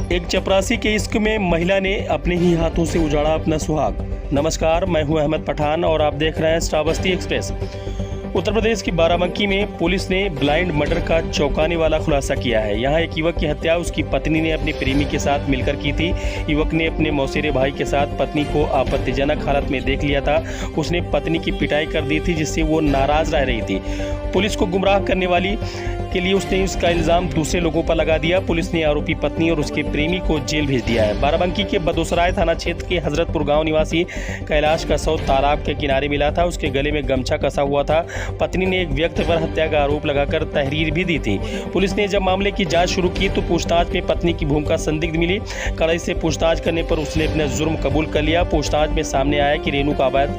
एक चपरासी के इश्क में महिला ने अपने ही हाथों से उजाड़ा अपना सुहाग। नमस्कार, मैं हूं अहमद पठान और आप देख रहे हैं श्रावस्ती एक्सप्रेस। उत्तर प्रदेश की बाराबंकी में पुलिस ने ब्लाइंड मर्डर का चौंकाने वाला खुलासा किया है। यहां एक युवक की हत्या उसकी पत्नी ने अपने प्रेमी के साथ मिलकर की थी। युवक ने अपने मौसेरे भाई के साथ पत्नी को आपत्तिजनक हालत में देख लिया था। उसने पत्नी की पिटाई कर दी थी, जिससे वो नाराज रह रही थी। पुलिस को गुमराह करने वाली के लिए उसने उसका इल्जाम दूसरे लोगों पर लगा दिया। पुलिस ने आरोपी पत्नी और उसके प्रेमी को जेल भेज दिया है। बाराबंकी के बदोसराय थाना क्षेत्र के हजरतपुर गांव निवासी कैलाश का शव तालाब के किनारे मिला था। उसके गले में गमछा कसा हुआ था। पत्नी ने एक व्यक्ति पर हत्या का आरोप लगाकर तहरीर भी दी थी। पुलिस ने जब मामले की जांच शुरू की तो पूछताछ में पत्नी की भूमिका संदिग्ध मिली। कड़ाई से पूछताछ करने पर उसने अपना जुर्म कबूल कर लिया। पूछताछ में सामने आया कि रेणु का अवैध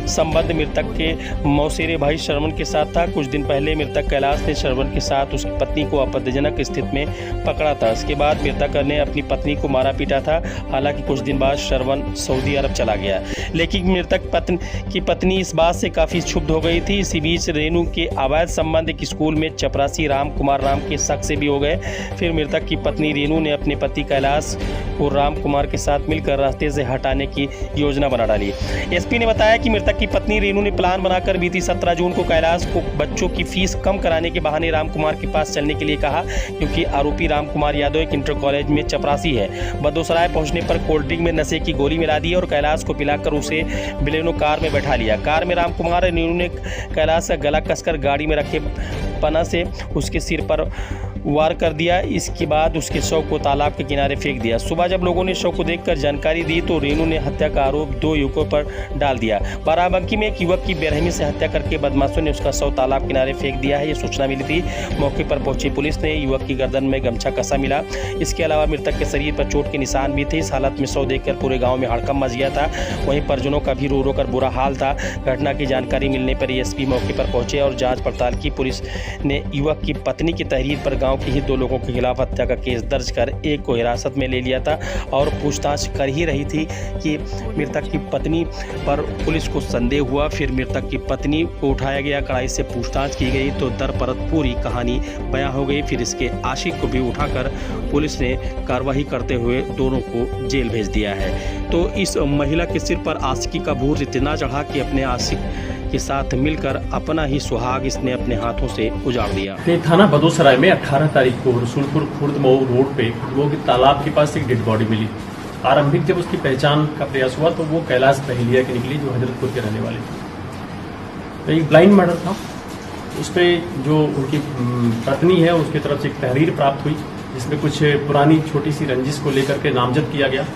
संबंध मृतक के मौसेरे भाई श्रवण के साथ था। कुछ दिन पहले मृतक कैलाश ने श्रवण के साथ उसकी पत्नी को आपत्तिजनक स्थिति में पकड़ा था। इसके बाद मृतक ने अपनी पत्नी को मारा पीटा था। हालांकि कुछ दिन बाद श्रवण सऊदी अरब चला गया, लेकिन मृतक की पत्नी इस बात से काफी क्षुब्ध हो गई थी। इसी बीच रेणु के अवैध संबंध एक स्कूल में चपरासी राम कुमार के शक से भी हो गए। फिर मृतक की पत्नी रेणु ने अपने पति कैलाश और राम कुमार के साथ मिलकर रास्ते से हटाने की योजना बना डाली। एसपी ने बताया कि मृतक की पत्नी रेणु ने प्लान बनाकर बीती 17 जून को कैलाश को बच्चों की फीस कम कराने के बहाने राम कुमार के पास चलने के लिए कहा, क्योंकि आरोपी राम कुमार यादव एक इंटर कॉलेज में चपरासी है। बदोसराय पहुंचने पर कोल्ड ड्रिंक में नशे की गोली मिला दी और कैलाश को पिलाकर उसे बिलेनो कार में बैठा लिया। कार में राम कुमार और रेणु ने कैलाश का गला कसकर गाड़ी में रखे पना से उसके सिर पर वार कर दिया। इसके बाद उसके शव को तालाब के किनारे फेंक दिया। सुबह जब लोगों ने शव को देखकर जानकारी दी तो रेणु ने हत्या का आरोप 2 युवकों पर डाल दिया। बाराबंकी में एक युवक की बेरहमी से हत्या करके बदमाशों ने उसका शव तालाब किनारे फेंक दिया है, ये सूचना मिली थी। मौके पर पहुंची पुलिस ने युवक की गर्दन में गमछा कसा मिला। इसके अलावा मृतक के शरीर पर चोट के निशान भी थे। इस हालत में शव देखकर पूरे गाँव में हड़कंप मच गया था। वहीं परिजनों का भी रो रो कर बुरा हाल था। घटना की जानकारी मिलने पर एसपी मौके पर पहुंचे और जाँच पड़ताल की। पुलिस ने युवक की पत्नी की तहरीर पर गाँव के ही 2 लोगों के खिलाफ हत्या का केस दर्ज कर एक को हिरासत में ले लिया था और पूछताछ कर ही रही थी कि मृतक की पत्नी पर पुलिस को संदेह हुआ। फिर मृतक की पत्नी को उठाया गया, कड़ाई से पूछताछ की गई तो दर परत पूरी कहानी बयां हो गई। फिर इसके आशिक को भी उठाकर पुलिस ने कार्रवाई करते हुए दोनों को जेल भेज दिया है। तो इस महिला के सिर पर आशिकी का भूत इतना चढ़ा कि अपने आशिक के साथ मिलकर अपना ही सुहाग इसने अपने हाथों से उजाड़ दिया। थाना बदोसराय में 18 तारीख को रसूलपुर खुर्द मऊ रोड पे वो तालाब के पास एक डेड बॉडी मिली। आरंभिक जब उसकी पहचान का प्रयास हुआ तो वो कैलाश पहलिया के निकली, जो हजरतपुर के रहने वाले थे। तो एक ब्लाइंड मर्डर था। उस पर जो उनकी पत्नी है उसकी तरफ से एक तहरीर प्राप्त हुई, जिसमें कुछ पुरानी छोटी सी रंजिश को लेकर के नामजद किया गया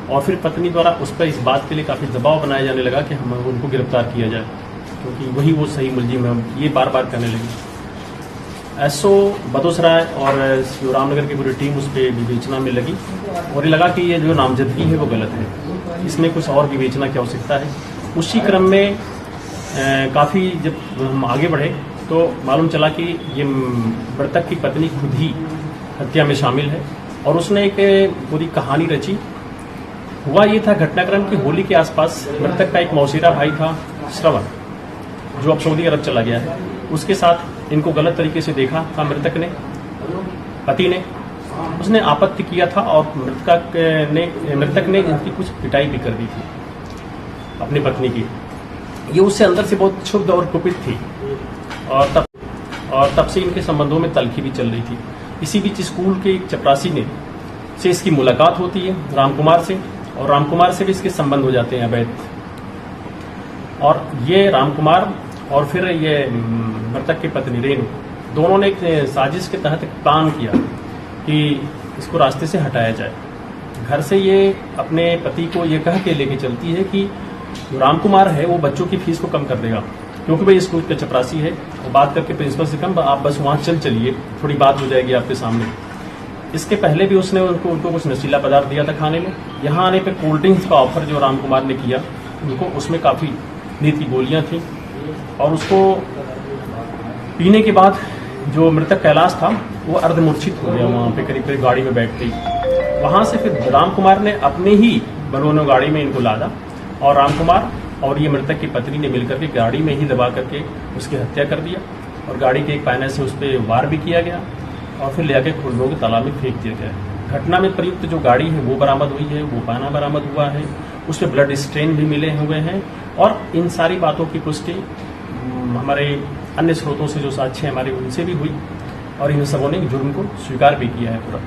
और फिर पत्नी द्वारा उस पर इस बात के लिए काफी दबाव बनाया जाने लगा कि हम उनको गिरफ्तार किया जाए, क्योंकि वही वो सही मुलजिम है। ये बार बार कहने लगी। एसओ बदोसराय और रामनगर की पूरी टीम उस पर विवेचना में लगी और ये लगा कि ये जो नामजदगी है वो गलत है, इसमें कुछ और विवेचना की आवश्यकता है। उसी क्रम में काफ़ी जब हम आगे बढ़े तो मालूम चला कि ये मृतक की पत्नी खुद ही हत्या में शामिल है और उसने एक पूरी कहानी रची। हुआ ये था घटनाक्रम कि होली के आसपास मृतक का एक मौसेरा भाई था श्रवण, जो अब सऊदी अरब चला गया है। उसके साथ इनको गलत तरीके से देखा था मृतक ने, पति ने। उसने आपत्ति किया था और मृतक ने इनकी कुछ पिटाई भी कर दी थी अपनी पत्नी की। ये उससे अंदर से बहुत क्षुब्ध और कुपित थी और तब से इनके संबंधों में तल्खी भी चल रही थी। इसी बीच स्कूल के एक चपरासी से इसकी मुलाकात होती है राम कुमार से, और राम कुमार से भी इसके संबंध हो जाते हैं अवैध। और ये राम कुमार और फिर ये मृतक की पत्नी रेणु दोनों ने एक साजिश के तहत एक प्लान किया कि इसको रास्ते से हटाया जाए। घर से ये अपने पति को ये कह के लेके चलती है कि जो राम कुमार है वो बच्चों की फीस को कम कर देगा, क्योंकि भाई स्कूल का चपरासी है। वो बात करके प्रिंसिपल से कम आप बस वहाँ चलिए, थोड़ी बात हो जाएगी आपके सामने। इसके पहले भी उसने उनको कुछ नशीला पदार्थ दिया था खाने में। यहाँ आने पर कोल्ड ड्रिंक्स का ऑफर जो राम कुमार ने किया उनको, उसमें काफ़ी नींद की गोलियाँ थी और उसको पीने के बाद जो मृतक कैलाश था वो अर्धमूर्छित हो गया वहाँ पे करीब गाड़ी में बैठते ही। वहाँ से फिर राम कुमार ने अपने ही बलोनो गाड़ी में इनको लादा और राम कुमार और ये मृतक की पत्नी ने मिलकर के गाड़ी में ही दबा करके उसकी हत्या कर दिया और गाड़ी के एक पैने से उस पर वार भी किया गया और फिर ले आके खुर्दों के तालाब में फेंक दिया गया। घटना में प्रयुक्त जो गाड़ी है वो बरामद हुई है, वो पाना बरामद हुआ है, उसमें ब्लड स्ट्रेन भी मिले हुए हैं और इन सारी बातों की पुष्टि हमारे अन्य स्रोतों से जो साक्ष्य हमारे उनसे भी हुई और इन सबों ने जुर्म को स्वीकार भी किया है पूरा।